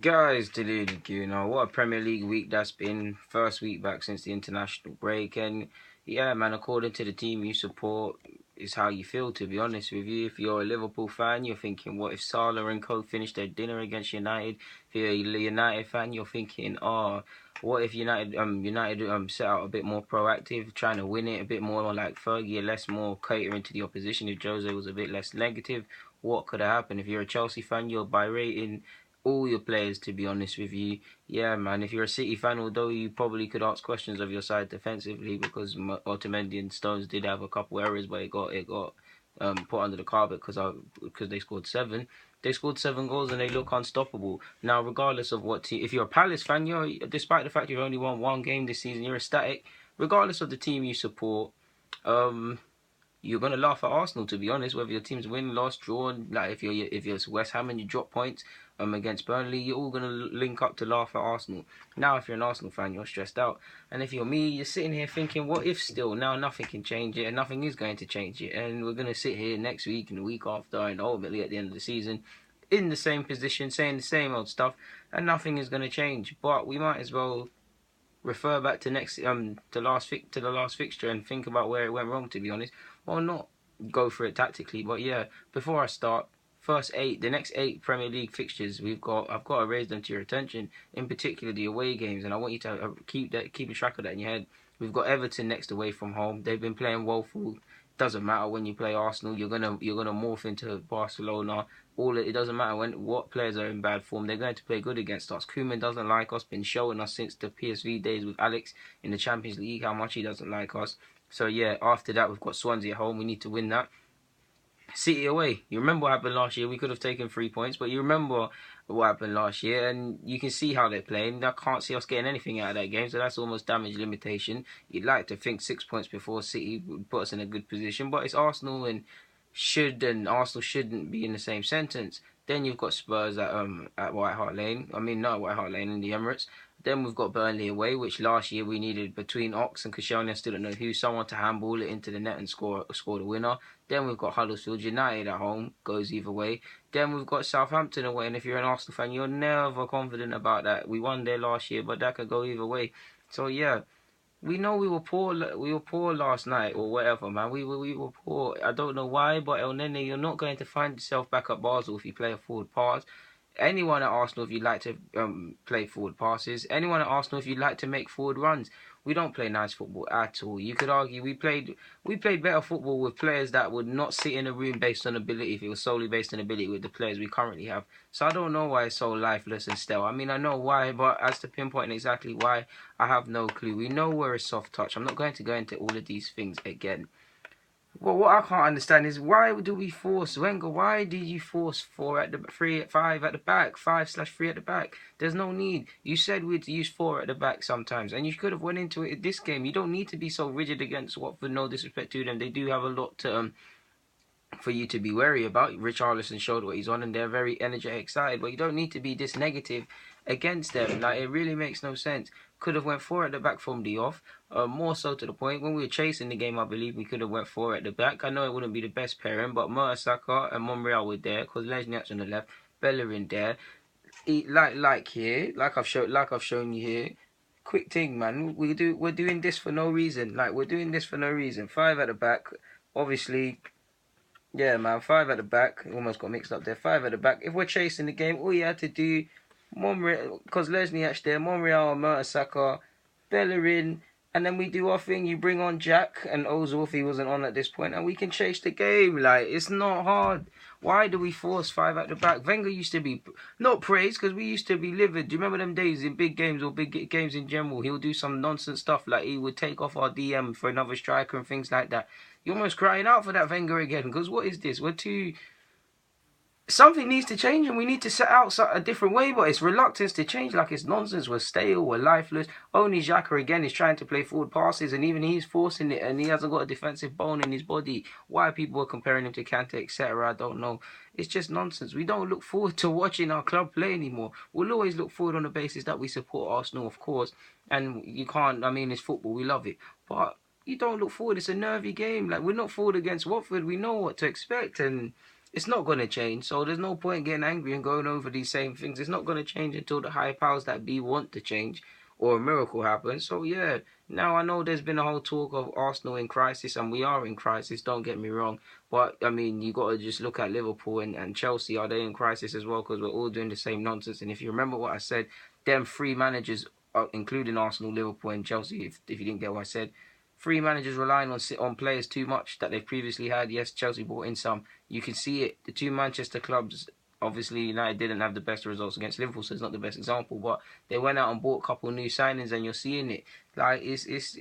Guys, deluded you know what a Premier League week that's been. First week back since the international break, and yeah, man. According to the team you support, is how you feel. To be honest with you, if you're a Liverpool fan, you're thinking, what if Salah and Co finish their dinner against United? If you're a United fan, you're thinking, oh, what if United set out a bit more proactive, trying to win it a bit more like Fergie, less more catering to the opposition. If Jose was a bit less negative, what could have happened? If you're a Chelsea fan, you're berating all your players, to be honest with you. Yeah, man, if you're a City fan, although you probably could ask questions of your side defensively because Otamendi and Stones did have a couple errors, but it got put under the carpet because they scored seven. They scored 7 goals and they look unstoppable. Now, regardless of what team, if you're a Palace fan, despite the fact you've only won one game this season, you're ecstatic. Regardless of the team you support, um, you're gonna laugh at Arsenal, to be honest. Whether your team's win, lost, drawn, like if you're West Ham and you drop points against Burnley, you're all gonna link up to laugh at Arsenal. Now, if you're an Arsenal fan, you're stressed out, and if you're me, you're sitting here thinking, what if still? Now nothing can change it, and nothing is going to change it, and we're gonna sit here next week and the week after, and ultimately at the end of the season, in the same position, saying the same old stuff, and nothing is gonna change. But we might as well refer back to the last fixture and think about where it went wrong, to be honest. Well, not go for it tactically, but yeah, before I start, the next 8 Premier League fixtures I've got to raise them to your attention, in particular the away games, and I want you to keep a track of that in your head. We've got Everton next away from home. They've been playing woeful. Doesn't matter when you play Arsenal, you're gonna morph into Barcelona. It doesn't matter what players are in bad form. They're going to play good against us. Koeman doesn't like us. Been showing us since the PSV days with Alex in the Champions League how much he doesn't like us. So yeah, after that we've got Swansea at home. We need to win that. City away. You remember what happened last year? We could have taken 3 points, but you remember what happened last year, and you can see how they're playing. I can't see us getting anything out of that game, so that's almost damage limitation. You'd like to think 6 points before City would put us in a good position, but it's Arsenal, and Arsenal shouldn't be in the same sentence. Then you've got Spurs at White Hart Lane. I mean, not White Hart Lane, in the Emirates. Then we've got Burnley away, which last year we needed between Ox and Koscielny, I still don't know who, someone to handball it into the net and score the winner. Then we've got Huddersfield United at home, goes either way. Then we've got Southampton away, and if you're an Arsenal fan, you're never confident about that. We won there last year, but that could go either way. So yeah, we know we were poor. We were poor last night or whatever, man. We were poor. I don't know why, but El Nene, you're not going to find yourself back at Basel if you play a forward pass. Anyone at Arsenal, if you like to play forward passes. Anyone at Arsenal, if you like to make forward runs. We don't play nice football at all. You could argue we played better football with players that would not sit in a room based on ability if it was solely based on ability with the players we currently have. So I don't know why it's so lifeless and stale. I mean, I know why, but as to pinpoint exactly why, I have no clue. We know we're a soft touch. I'm not going to go into all of these things again. Well, what I can't understand is why do we force Wenger? Why do you force 5 at the back, 5/3 at the back? There's no need. You said we'd use 4 at the back sometimes, and you could have went into it this game. You don't need to be so rigid against Watford. No disrespect to them, they do have a lot to for you to be wary about. Richarlison showed what he's on, and they're very energetic side, but you don't need to be this negative against them. Like, it really makes no sense. Could have went 4 at the back from the off. More so to the point, when we were chasing the game, I believe we could have went 4 at the back. I know it wouldn't be the best pairing, but Mertesacker and Monreal were there because Lesniak's on the left, Bellerin there. Like I've shown you here. Quick thing, man. We're doing this for no reason. Like, we're doing this for no reason. 5 at the back, obviously. Yeah, man, 5 at the back. Almost got mixed up there. 5 at the back. If we're chasing the game, all you had to do, Monreal, because Lesniak's there, Monreal and Mertesacker, Bellerin, and then we do our thing. You bring on Jack and Ozil if he wasn't on at this point, and we can chase the game. Like, it's not hard. Why do we force 5 at the back? Wenger used to be, not praised, because we used to be livid. Do you remember them days in big games or big games in general? He'll do some nonsense stuff, like he would take off our DM for another striker and things like that. You're almost crying out for that Wenger again, because what is this? Something needs to change, and we need to set out a different way, but it's reluctance to change. Like, it's nonsense. We're stale, we're lifeless. Only Xhaka again is trying to play forward passes, and even he's forcing it, and he hasn't got a defensive bone in his body. Why people are comparing him to Kante, etc., I don't know. It's just nonsense. We don't look forward to watching our club play anymore. We'll always look forward on the basis that we support Arsenal, of course, and you can't, I mean, it's football, we love it, but you don't look forward. It's a nervy game. Like, we're not forward against Watford. We know what to expect, and It's not going to change. So there's no point getting angry and going over these same things. It's not going to change until the higher powers that be want to change or a miracle happens. So yeah, now I know there's been a whole talk of Arsenal in crisis, and we are in crisis, don't get me wrong. But I mean, you got to just look at Liverpool and Chelsea. Are they in crisis as well? Because we're all doing the same nonsense. And if you remember what I said, them three managers, including Arsenal, Liverpool, and Chelsea, if you didn't get what I said, three managers relying on players too much that they've previously had. Yes, Chelsea brought in some. You can see it. The two Manchester clubs, obviously United didn't have the best results against Liverpool, so it's not the best example. But they went out and bought a couple new signings, and you're seeing it. Like it's just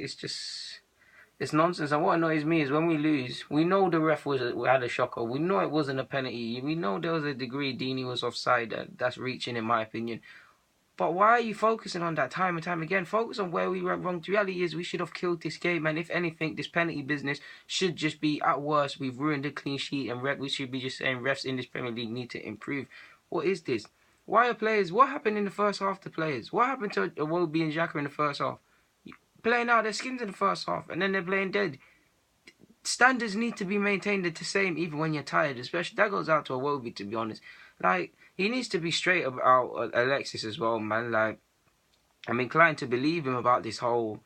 it's nonsense. And what annoys me is when we lose, we know the ref had a shocker. We know it wasn't a penalty. We know there was a degree Deeney was offside. That's reaching, in my opinion. But why are you focusing on that time and time again? Focus on where we went wrong. The reality is we should have killed this game, and if anything, this penalty business should just be, at worst, we've ruined the clean sheet, and we should be just saying refs in this Premier League need to improve. What is this? Why are players... What happened in the first half to players? What happened to Iwobi and Xhaka in the first half? Playing out their skins in the first half, and then they're playing dead. Standards need to be maintained the same even when you're tired, especially... That goes out to Iwobi, to be honest. Like, he needs to be straight about Alexis as well, man. Like, I'm inclined to believe him about this whole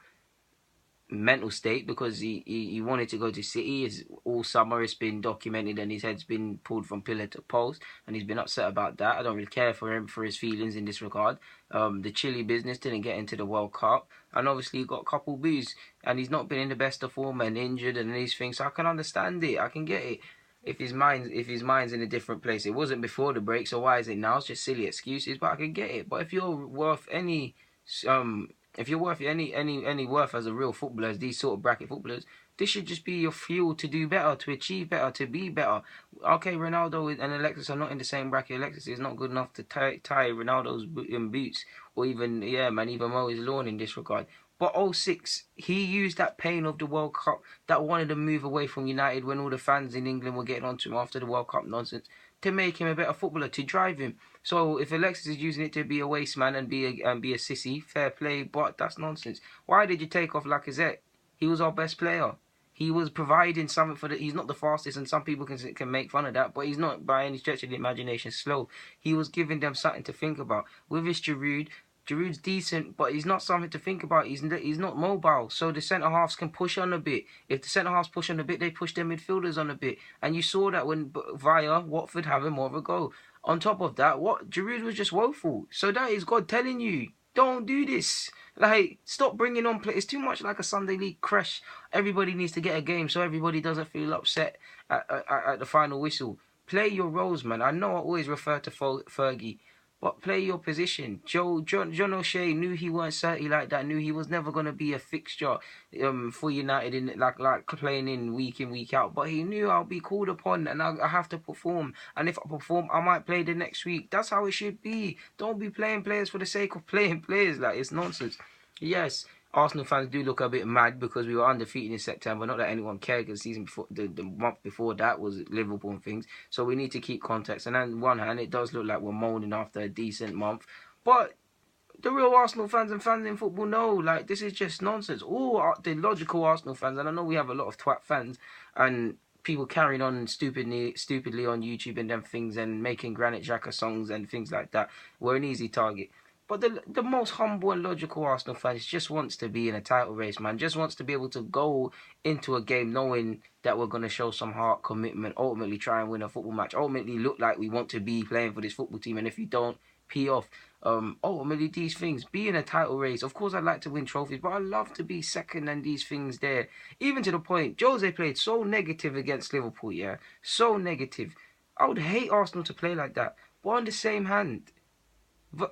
mental state because he wanted to go to City. All summer it's been documented and his head's been pulled from pillar to post, and he's been upset about that. I don't really care for him for his feelings in this regard. The Chile business didn't get into the World Cup, and obviously he got a couple boos, and he's not been in the best of form and injured and these things. So I can understand it. I can get it. If his mind's in a different place. It wasn't before the break, so why is it now? It's just silly excuses, but I can get it. But if you're worth any any worth as a real footballer, as these sort of bracket footballers, this should just be your fuel to do better, to achieve better, to be better. Okay, Ronaldo and Alexis are not in the same bracket. Alexis is not good enough to tie Ronaldo's boots, or even even mow his lawn in this regard. But '06, he used that pain of the World Cup, that wanted to move away from United when all the fans in England were getting onto him after the World Cup nonsense, to make him a better footballer, to drive him. So if Alexis is using it to be a waste man and be a sissy, fair play, but that's nonsense. Why did you take off Lacazette? He was our best player. He was providing something for he's not the fastest, and some people can make fun of that, but he's not by any stretch of the imagination slow. He was giving them something to think about. With his Giroud's decent, but he's not something to think about. He's not mobile, so the centre-halves can push on a bit. If the centre-halves push on a bit, they push their midfielders on a bit. And you saw that when via Watford having more of a go. On top of that, Giroud was just woeful. So that is God telling you, don't do this. Like, stop bringing on play. It's too much like a Sunday League crash. Everybody needs to get a game so everybody doesn't feel upset at the final whistle. Play your roles, man. I know I always refer to Fergie, but play your position. John O'Shea knew he weren't 30 like that. Knew he was never gonna be a fixture for United in like playing in week out. But he knew I'll be called upon and I have to perform. And if I perform, I might play the next week. That's how it should be. Don't be playing players for the sake of playing players. Like, it's nonsense. Yes, Arsenal fans do look a bit mad because we were undefeated in September. Not that anyone cared, because the season before, the month before that was Liverpool and things. So we need to keep context. And on one hand, it does look like we're moaning after a decent month. But the real Arsenal fans and fans in football know, like, this is just nonsense. All the logical Arsenal fans, and I know we have a lot of twat fans and people carrying on stupidly on YouTube and them things and making Granit Xhaka songs and things like that. We're an easy target. But the most humble and logical Arsenal fans just wants to be in a title race, man. Just wants to be able to go into a game knowing that we're going to show some heart, commitment, ultimately try and win a football match, ultimately look like we want to be playing for this football team. And if you don't, pee off. Ultimately, these things, be in a title race. Of course, I'd like to win trophies, but I love to be second and these things there. Even to the point, Jose played so negative against Liverpool, yeah? So negative. I would hate Arsenal to play like that. But on the same hand,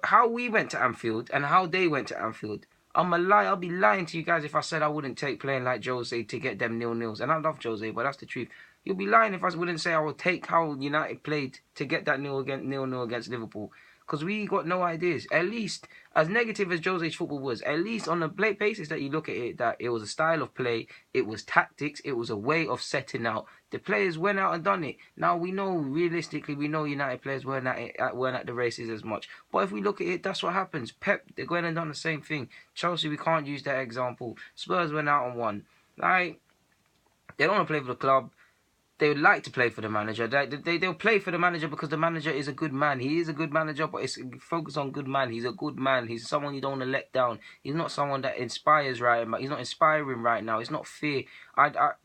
how we went to Anfield and how they went to Anfield, I'll be lying to you guys if I said I wouldn't take playing like Jose to get them 0-0s. And I love Jose, but that's the truth. You'll be lying if I wouldn't say I would take how United played to get that 0-0 against Liverpool. Because we got no ideas. At least, as negative as Jose's football was, at least on the basis that you look at it, that it was a style of play, it was tactics, it was a way of setting out. The players went out and done it. Now, we know, realistically, United players weren't at the races as much. But if we look at it, that's what happens. Pep, they're going and done the same thing. Chelsea, we can't use that example. Spurs went out and won. Like, they don't want to play for the club. they would like to play for the manager. They'll play for the manager because the manager is a good man. He is a good manager, but it's focus on good man. He's a good man. He's someone you don't want to let down. He's not someone that inspires right now. He's not inspiring right now. It's not fear.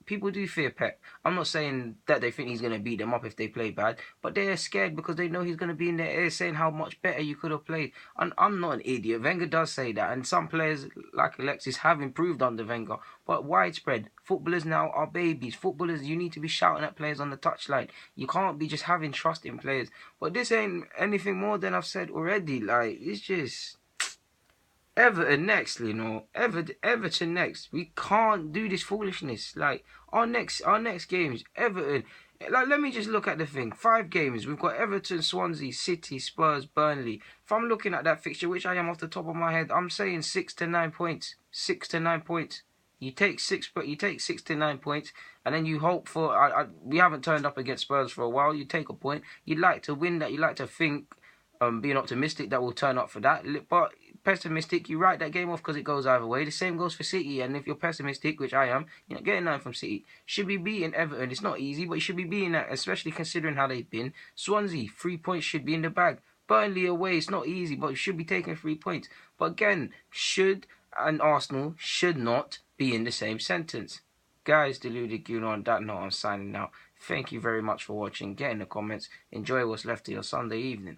People do fear Pep. I'm not saying that they think he's going to beat them up if they play bad, but they're scared because they know he's going to be in their ear saying how much better you could have played. And I'm not an idiot. Wenger does say that, and some players like Alexis have improved under Wenger, but widespread. Footballers now are babies. Footballers, you need to be shouting at players on the touchline. You can't be just having trust in players. But this ain't anything more than I've said already. Like, it's just Everton next, you know. Everton next. We can't do this foolishness. Like, our next games, Everton. Like, let me just look at the thing. 5 games. We've got Everton, Swansea, City, Spurs, Burnley. If I'm looking at that fixture, which I am off the top of my head, I'm saying 6 to 9 points. 6 to 9 points. You take 6 to 9 points, and then you hope for. We haven't turned up against Spurs for a while. You take a point. You'd like to win that. You'd like to think, being optimistic that we'll turn up for that. But pessimistic, you write that game off because it goes either way. The same goes for City, and if you're pessimistic, which I am, you're not getting 9 from City. Should be beating Everton. It's not easy, but you should be beating that, especially considering how they've been. Swansea, 3 points should be in the bag. Burnley away, it's not easy, but you should be taking 3 points. But again, should and Arsenal should not be in the same sentence. Guys, deluded, you know, on that note, I'm signing out. Thank you very much for watching. Get in the comments. Enjoy what's left of your Sunday evening.